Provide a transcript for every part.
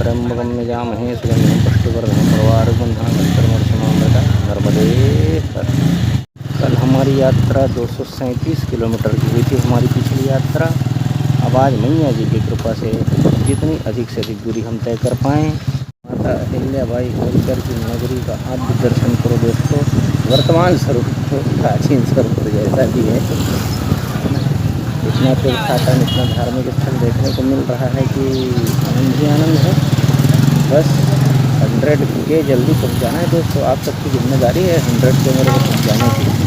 त्र्यंबकं यजामहे सुगन्धिं पुष्टिवर्धनम् उर्वारुकबन्धनान् नमस्कृत्य नर्मदे हर। कल हमारी यात्रा 237 किलोमीटर की हुई थी हमारी पिछली यात्रा। अब आज मैया जी की कृपा से जितनी अधिक से अधिक दूरी हम तय कर पाएँ। माता अहिल्याबाई होलकर की नगरी का आद्य दर्शन करो दोस्तों। वर्तमान स्वरूप प्राचीन स्वरूप जैसा भी है, इतना तीर्थाटन इतना धार्मिक स्थल देखने को मिल रहा है कि आनंद ही आनंद है। बस 100 के जल्दी पहुंचाना है दोस्तों। आप सबकी जिम्मेदारी है 100 के मेरे को पहुंचाने की।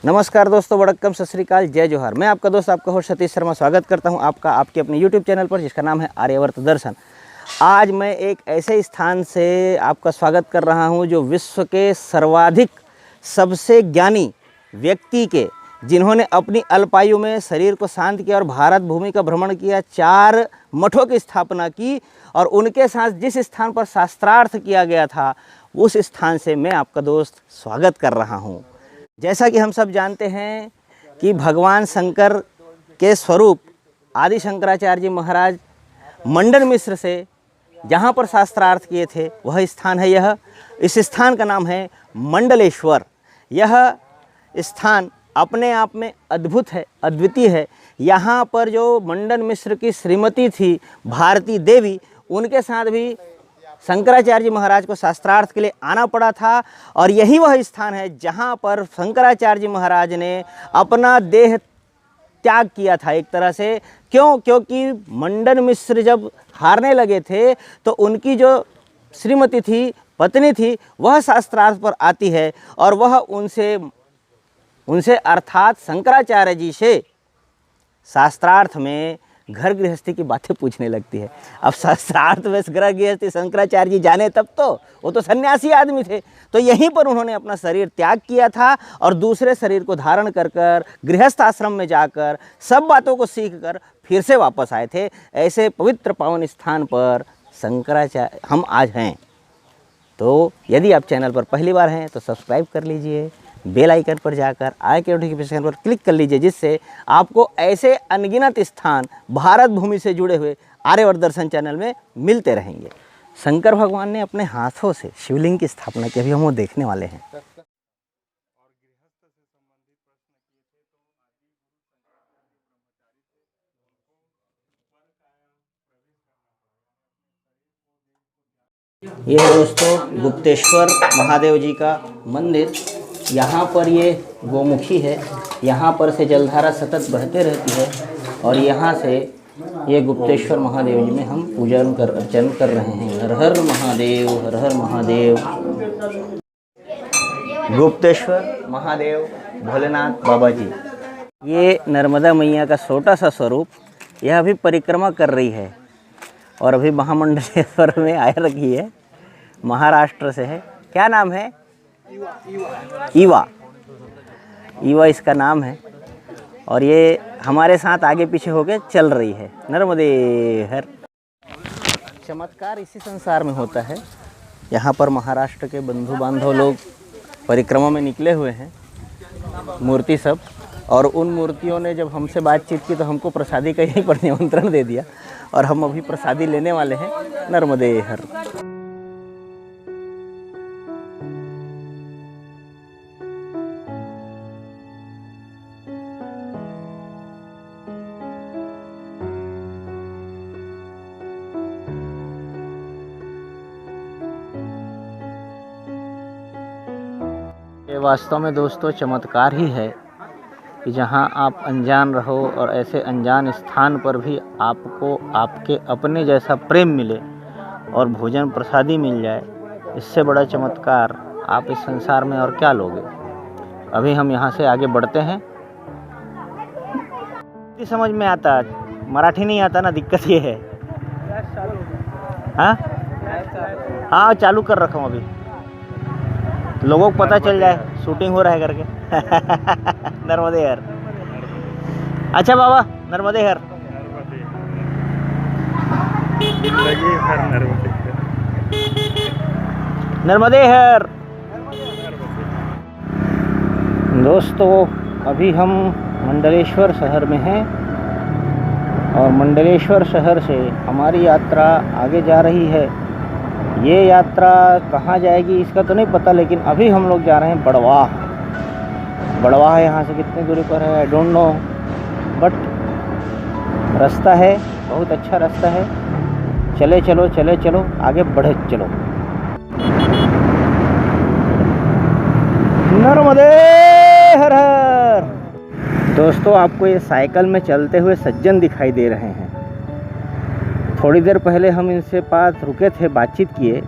नमस्कार दोस्तों, वड़क्कम, सत श्री अकाल, जय जोहार। मैं आपका दोस्त आपका होस्ट सतीश शर्मा स्वागत करता हूं आपका आपके अपने YouTube चैनल पर जिसका नाम है आर्यवर्त दर्शन। आज मैं एक ऐसे स्थान से आपका स्वागत कर रहा हूं जो विश्व के सर्वाधिक सबसे ज्ञानी व्यक्ति के, जिन्होंने अपनी अल्पायु में शरीर को शांत किया और भारत भूमि का भ्रमण किया, 4 मठों की स्थापना की और उनके साथ जिस स्थान पर शास्त्रार्थ किया गया था उस स्थान से मैं आपका दोस्त स्वागत कर रहा हूँ। जैसा कि हम सब जानते हैं कि भगवान शंकर के स्वरूप आदि शंकराचार्य जी महाराज मंडन मिश्र से जहाँ पर शास्त्रार्थ किए थे वह स्थान है यह। इस स्थान का नाम है मंडलेश्वर। यह स्थान अपने आप में अद्भुत है, अद्वितीय है। यहाँ पर जो मंडन मिश्र की श्रीमती थी भारती देवी, उनके साथ भी शंकराचार्य जी महाराज को शास्त्रार्थ के लिए आना पड़ा था। और यही वह स्थान है जहाँ पर शंकराचार्य जी महाराज ने अपना देह त्याग किया था एक तरह से। क्यों? क्योंकि मंडन मिश्र जब हारने लगे थे तो उनकी जो श्रीमती थी, पत्नी थी, वह शास्त्रार्थ पर आती है और वह उनसे अर्थात शंकराचार्य जी से शास्त्रार्थ में घर गृहस्थी की बातें पूछने लगती है। अब शास्त्रार्थ में घर गृहस्थी शंकराचार्य जी जाने तब तो वो तो सन्यासी आदमी थे, तो यहीं पर उन्होंने अपना शरीर त्याग किया था और दूसरे शरीर को धारण कर गृहस्थ आश्रम में जाकर सब बातों को सीख कर फिर से वापस आए थे। ऐसे पवित्र पावन स्थान पर शंकराचार्य हम आज हैं। तो यदि आप चैनल पर पहली बार हैं तो सब्सक्राइब कर लीजिए, बेल आइकन पर जाकर आए के नोटिफिकेशन पर क्लिक कर लीजिए, जिससे आपको ऐसे अनगिनत स्थान भारत भूमि से जुड़े हुए आर्यवर्त दर्शन चैनल में मिलते रहेंगे। शंकर भगवान ने अपने हाथों से शिवलिंग की स्थापना की, अभी हम वो देखने वाले हैं। ये है दोस्तों गुप्तेश्वर महादेव जी का मंदिर। यहाँ पर ये गोमुखी है, यहाँ पर से जलधारा सतत बहते रहती है और यहाँ से ये गुप्तेश्वर महादेव जी में हम पूजन अर्चन कर रहे हैं। हर हर महादेव, हर हर महादेव। गुप्तेश्वर महादेव भोलेनाथ बाबा जी। ये नर्मदा मैया का छोटा सा स्वरूप, यह अभी परिक्रमा कर रही है और अभी महामंडलेश्वर में आया रखी है। महाराष्ट्र से है। क्या नाम है? ईवा इसका नाम है और ये हमारे साथ आगे पीछे होके चल रही है। नर्मदे हर। चमत्कार इसी संसार में होता है। यहाँ पर महाराष्ट्र के बंधु बांधव लोग परिक्रमा में निकले हुए हैं, मूर्ति सब, और उन मूर्तियों ने जब हमसे बातचीत की तो हमको प्रसादी का यहीं पर निमंत्रण दे दिया और हम अभी प्रसादी लेने वाले हैं। नर्मदे हर। ये वास्तव में दोस्तों चमत्कार ही है कि जहाँ आप अनजान रहो और ऐसे अनजान स्थान पर भी आपको आपके अपने जैसा प्रेम मिले और भोजन प्रसादी मिल जाए। इससे बड़ा चमत्कार आप इस संसार में और क्या लोगे। अभी हम यहाँ से आगे बढ़ते हैं। समझ में आता, मराठी नहीं आता ना, दिक्कत ये है। हाँ चालू कर रखा हूँ अभी, लोगों को पता चल जाए शूटिंग हो रहा है करके। नर्मदे हर। अच्छा बाबा, नर्मदे हर। जिंदगी हर नर्मदे हर। नर्मदे हर। दोस्तों अभी हम मंडलेश्वर शहर में हैं और मंडलेश्वर शहर से हमारी यात्रा आगे जा रही है। ये यात्रा कहाँ जाएगी इसका तो नहीं पता, लेकिन अभी हम लोग जा रहे हैं बड़वाह। बड़वाह यहाँ से कितनी दूरी पर है आई डोंट नो, बट रास्ता है, बहुत अच्छा रास्ता है। चले चलो चले चलो, आगे बढ़े चलो। नर्मदे हर हर। दोस्तों आपको ये साइकिल में चलते हुए सज्जन दिखाई दे रहे हैं। थोड़ी देर पहले हम इनसे पास रुके थे, बातचीत किए।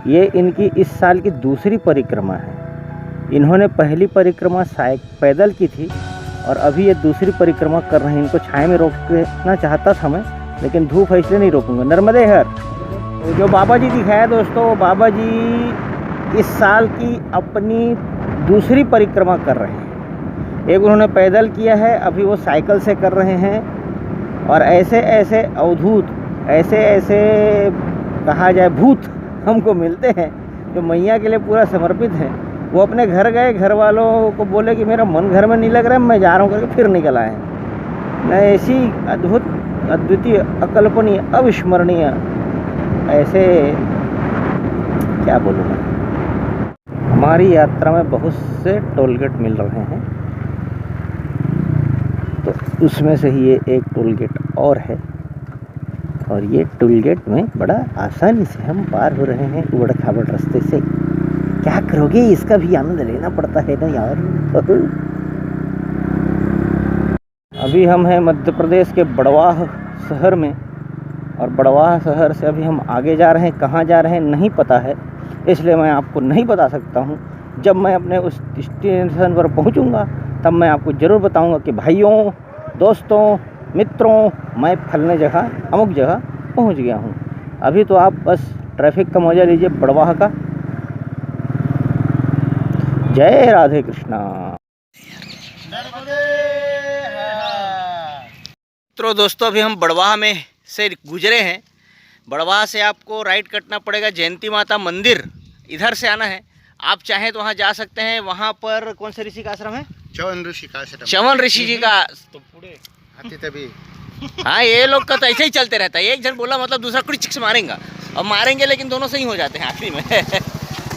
ये इनकी इस साल की दूसरी परिक्रमा है। इन्होंने पहली परिक्रमा पैदल की थी और अभी ये दूसरी परिक्रमा कर रहे हैं। इनको छाया में रोकना चाहता था मैं, लेकिन धूप है इसलिए नहीं रोकूंगा। नर्मदे हर। तो जो बाबा जी दिखाया दोस्तों, वो बाबा जी इस साल की अपनी दूसरी परिक्रमा कर रहे हैं। एक उन्होंने पैदल किया है, अभी वो साइकिल से कर रहे हैं। और ऐसे ऐसे अवधूत, ऐसे ऐसे कहा जाए भूत हमको मिलते हैं जो मैया के लिए पूरा समर्पित हैं। वो अपने घर गए, घर वालों को बोले कि मेरा मन घर में नहीं लग रहा है, मैं जा रहा हूँ करके फिर निकल आए। मैं ऐसी अद्भुत, अद्वितीय, अकल्पनीय, अविस्मरणीय, ऐसे क्या बोलूँ मैं। हमारी यात्रा में बहुत से टोल गेट मिल रहे हैं, तो उसमें से ही ये एक टोल गेट और है। और ये टोल गेट में बड़ा आसानी से हम पार हो रहे हैं उबड़ खाबड़ रास्ते से। क्या करोगे, इसका भी आनंद लेना पड़ता है ना यार। अभी हम हैं मध्य प्रदेश के बड़वाह शहर में, और बड़वाह शहर से अभी हम आगे जा रहे हैं। कहाँ जा रहे हैं नहीं पता है, इसलिए मैं आपको नहीं बता सकता हूँ। जब मैं अपने उस स्टेशन पर पहुँचूँगा तब मैं आपको ज़रूर बताऊँगा कि भाइयों, दोस्तों, मित्रों, मैं फलने जगह, अमुक जगह पहुँच गया हूँ। अभी तो आप बस ट्रैफिक का मज़ा लीजिए बड़वाह का। जय राधे कृष्णा। दोस्तों अभी हम बड़वाह में से गुजरे हैं। बड़वाह से आपको राइट कटना पड़ेगा जयंती माता मंदिर, इधर से आना है। आप चाहें तो वहाँ जा सकते हैं। वहाँ पर कौन से ऋषि का आश्रम है? चवन ऋषि का आश्रम। चवन ऋषि जी का। तो पूरे हाथी तभी। हाँ, ये लोग का तो ऐसे ही चलते रहता है। एक जन बोला मतलब दूसरा कुछ चिक्स मारेगा, और मारेंगे लेकिन दोनों सही हो जाते हैं आखिरी में।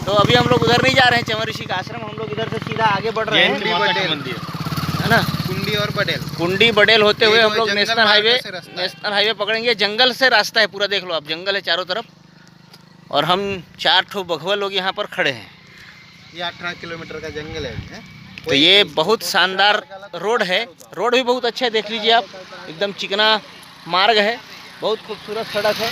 तो अभी हम लोग उधर नहीं जा रहे हैं, चवन ऋषि का आश्रम। हम लोग इधर से सीधा आगे बढ़ रहे हैं, है ना। कुंडी बडेल होते हुए हम लोग नेशनल हाईवे पकड़ेंगे। जंगल से रास्ता है पूरा, देख लो आप, जंगल है चारों तरफ। और हम 4 ठो बघवा लोग यहाँ पर खड़े हैं। ये 18 किलोमीटर का जंगल है। तो ये बहुत शानदार रोड है। रोड भी बहुत अच्छा है, देख लीजिए आप, एकदम चिकना मार्ग है, बहुत खूबसूरत सड़क है।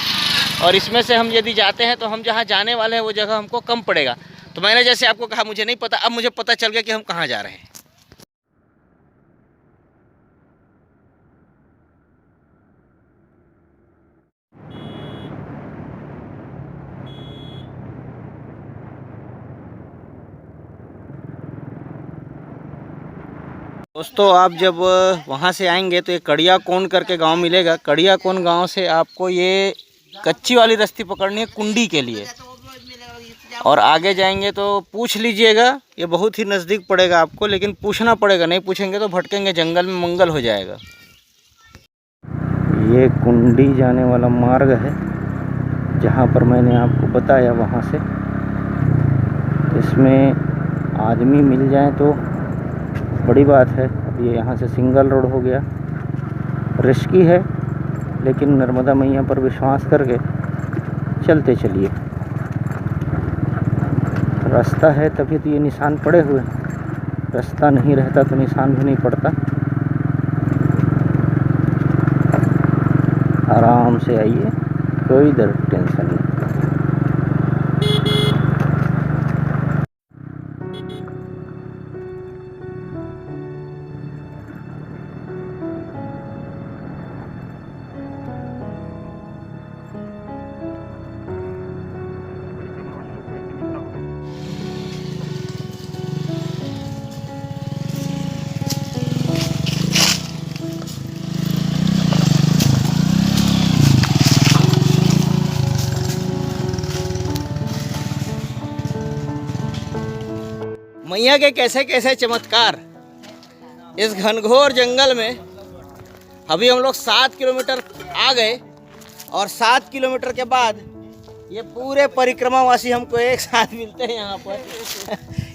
और इसमें से हम यदि जाते हैं तो हम जहाँ जाने वाले हैं वो जगह हमको कम पड़ेगा। तो मैंने जैसे आपको कहा मुझे नहीं पता, अब मुझे पता चल गया कि हम कहाँ जा रहे हैं। दोस्तों आप जब वहाँ से आएंगे तो ये कड़िया कोन करके गांव मिलेगा। कड़िया कोन गांव से आपको ये कच्ची वाली रास्ते पकड़नी है कुंडी के लिए, और आगे जाएंगे तो पूछ लीजिएगा, ये बहुत ही नज़दीक पड़ेगा आपको, लेकिन पूछना पड़ेगा, नहीं पूछेंगे तो भटकेंगे, जंगल में मंगल हो जाएगा। ये कुंडी जाने वाला मार्ग है जहाँ पर मैंने आपको बताया, वहाँ से। इसमें आदमी मिल जाए तो बड़ी बात है। अब ये यहाँ से सिंगल रोड हो गया, रिस्की है, लेकिन नर्मदा मैया पर विश्वास करके चलते चलिए। रास्ता है तभी तो ये निशान पड़े हुए हैं, रास्ता नहीं रहता तो निशान भी नहीं पड़ता। आराम से आइए, कोई टेंशन नहीं। मैया के कैसे कैसे चमत्कार इस घनघोर जंगल में। अभी हम लोग 7 किलोमीटर आ गए और 7 किलोमीटर के बाद ये पूरे परिक्रमावासी हमको एक साथ मिलते हैं यहाँ पर।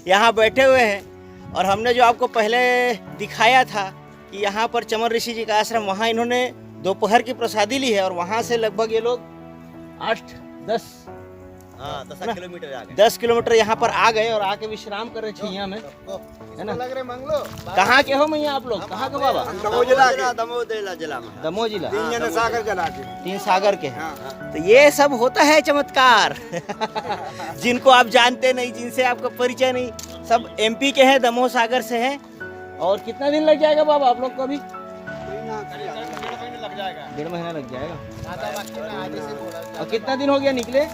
यहाँ बैठे हुए हैं और हमने जो आपको पहले दिखाया था कि यहाँ पर चमन ऋषि जी का आश्रम, वहाँ इन्होंने दोपहर की प्रसादी ली है और वहाँ से लगभग ये लोग 8-10 किलोमीटर आ गए। 10 किलोमीटर यहाँ पर आ गए और आके विश्राम कर रहे छैया में, है ना। लग रहे मंगलो कहाँ के हो मैया आप लोग? कहाँ के बाबा? दमोह जिला में। दमोह जिला। सागर जला के 3 सागर के हैं। तो ये सब होता है चमत्कार। जिनको आप जानते नहीं, जिनसे आपका परिचय नहीं, सब एमपी के हैं, दमोह सागर से हैं। और कितना दिन लग जाएगा बाबा आप लोग को? अभी 1.5 महीना लग जाएगा। और कितना दिन हो गया निकले?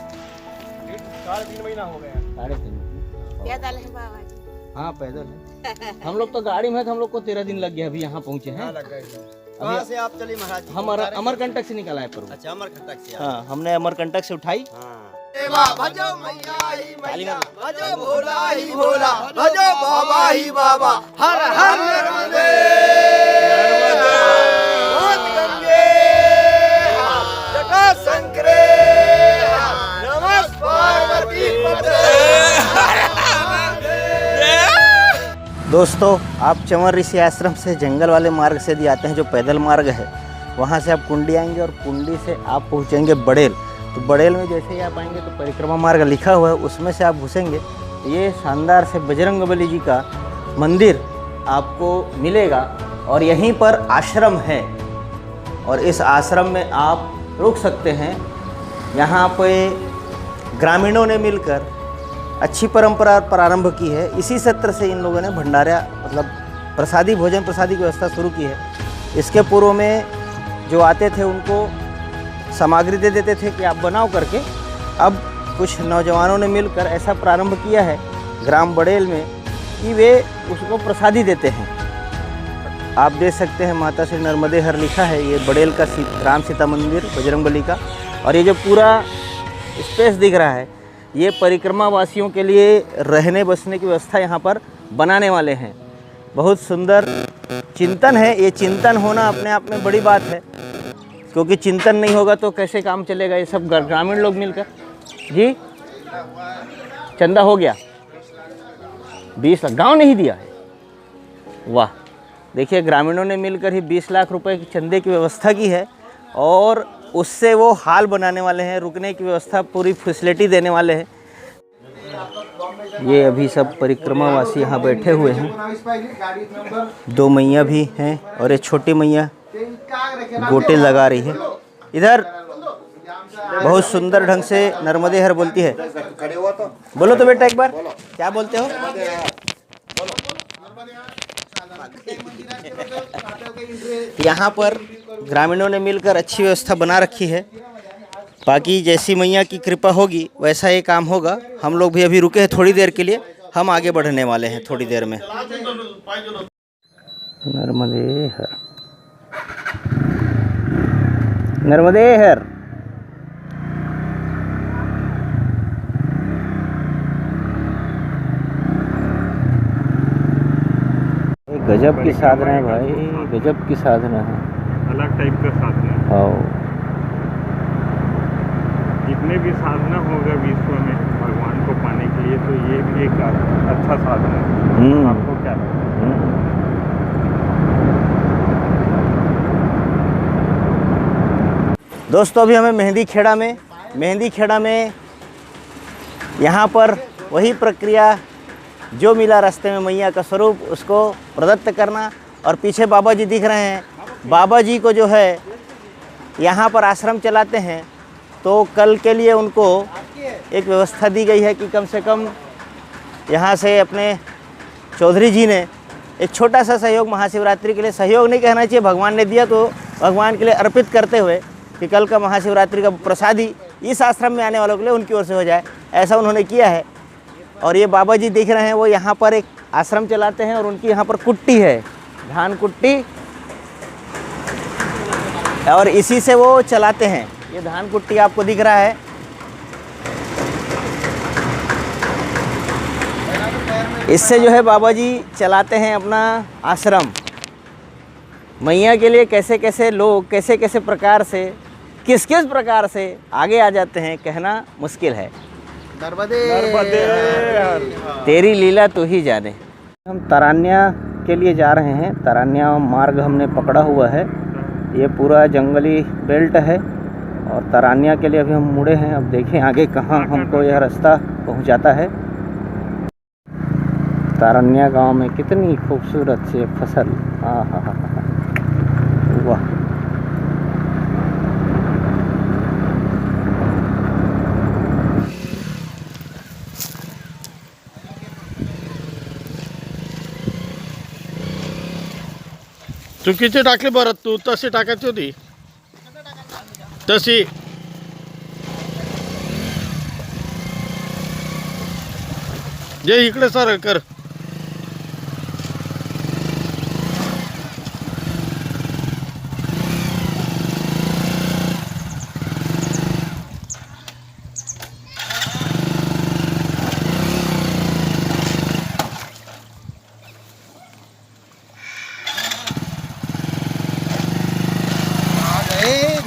3.5 महीना हो गया। 3.5 पैदल है बाबा जी। हाँ पैदल है। हम लोग तो गाड़ी में थे, हम लोग को 13 दिन लग गया अभी यहाँ पहुँचे हैं। कहाँ से आप चली महाराज? हम अमरकंटक से निकला है पर। अच्छा, अमरकंटक से। हाँ, हमने अमरकंटक से उठाई। भजो मैया ही मैया, भजो भोला ही भोला, भजो बाबा ही बाबा, हर हर नर्मदे, नर्मदे गंगे, जटा शंकरे, नमः पार्वती पते। दोस्तों, आप चमन ऋषि आश्रम से जंगल वाले मार्ग से यदि आते हैं, जो पैदल मार्ग है, वहाँ से आप कुंडी आएंगे और कुंडी से आप पहुँचेंगे बड़ेल। तो बड़ेल में जैसे ही आप आएंगे तो परिक्रमा मार्ग लिखा हुआ है, उसमें से आप घुसेंगे तो ये शानदार से बजरंगबली जी का मंदिर आपको मिलेगा और यहीं पर आश्रम है और इस आश्रम में आप रुक सकते हैं। यहाँ पे ग्रामीणों ने मिलकर अच्छी परंपरा प्रारंभ की है। इसी सत्र से इन लोगों ने भंडारा मतलब प्रसादी भोजन प्रसादी की व्यवस्था शुरू की है। इसके पूर्व में जो आते थे उनको सामग्री दे देते थे कि आप बनाओ करके। अब कुछ नौजवानों ने मिलकर ऐसा प्रारंभ किया है ग्राम बड़ेल में कि वे उसको प्रसादी देते हैं। आप देख सकते हैं माता श्री नर्मदे हर लिखा है, ये बड़ेल का राम सीता मंदिर बजरंगबली का। और ये जो पूरा स्पेस दिख रहा है, ये परिक्रमा वासियों के लिए रहने बसने की व्यवस्था यहाँ पर बनाने वाले हैं। बहुत सुंदर चिंतन है। ये चिंतन होना अपने आप में बड़ी बात है, क्योंकि चिंतन नहीं होगा तो कैसे काम चलेगा। ये सब ग्रामीण लोग मिलकर जी चंदा हो गया 20 लाख, गाँव नहीं दिया है। वाह, देखिए ग्रामीणों ने मिलकर ही 20 लाख रुपए के चंदे की व्यवस्था की है और उससे वो हाल बनाने वाले हैं, रुकने की व्यवस्था पूरी फैसिलिटी देने वाले हैं। ये अभी सब परिक्रमावासी यहाँ बैठे हुए हैं। 2 मैया भी हैं और एक छोटी मैया गोटे लगा रही है। इधर बहुत सुंदर ढंग से नर्मदे हर बोलती है। बोलो तो बेटा एक बार, क्या बोलते हो? यहाँ पर ग्रामीणों ने मिलकर अच्छी व्यवस्था बना रखी है। बाकी जैसी मैया की कृपा होगी वैसा ये काम होगा। हम लोग भी अभी रुके हैं थोड़ी देर के लिए, हम आगे बढ़ने वाले हैं थोड़ी देर में। नर्मदे हर, नर्मदे हर। गजब की साधना है भाई, गजब की साधना है। अलग टाइप का साधना है। हाँ, जितने भी साधना होगा विश्व में भगवान को पाने के लिए, तो ये भी एक अच्छा साधना है। आपको क्या लगता है? दोस्तों, अभी हमें मेहंदी खेड़ा में यहाँ पर वही प्रक्रिया जो मिला रास्ते में, मैया का स्वरूप उसको प्रदत्त करना। और पीछे बाबा जी दिख रहे हैं। बाबा जी को जो है यहाँ पर आश्रम चलाते हैं, तो कल के लिए उनको एक व्यवस्था दी गई है कि कम से कम यहाँ से अपने चौधरी जी ने एक छोटा सा सहयोग महाशिवरात्रि के लिए, सहयोग नहीं कहना चाहिए, भगवान ने दिया तो भगवान के लिए अर्पित करते हुए कि कल का महाशिवरात्रि का प्रसादी इस आश्रम में आने वालों के लिए उनकी ओर से हो जाए, ऐसा उन्होंने किया है। और ये बाबा जी दिख रहे हैं, वो यहाँ पर एक आश्रम चलाते हैं और उनकी यहाँ पर कुट्टी है, धान कुट्टी, और इसी से वो चलाते हैं। ये धान कुट्टी आपको दिख रहा है। इससे जो है बाबा जी चलाते हैं अपना आश्रम। मैया के लिए कैसे कैसे लोग कैसे कैसे प्रकार से किस किस प्रकार से आगे आ जाते हैं कहना मुश्किल है। नर्मदे तेरी लीला तू ही जाने। हम तरान्या के लिए जा रहे हैं। तरान्या मार्ग हमने पकड़ा हुआ है। ये पूरा जंगली बेल्ट है और तरान्या के लिए अभी हम मुड़े हैं। अब देखें आगे कहाँ हमको यह रास्ता पहुँचाता है। तारन्या गांव में कितनी खूबसूरत सी फसल। हाँ हाँ हाँ वाह। चुकीचे टाकले बरं, तू तशी टाकायची होती तशी. जे इकडे सरळ कर.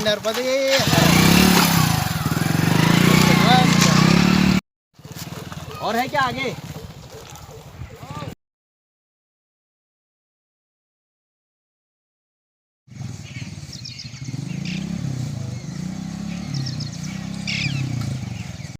नर्मदे और है क्या आगे?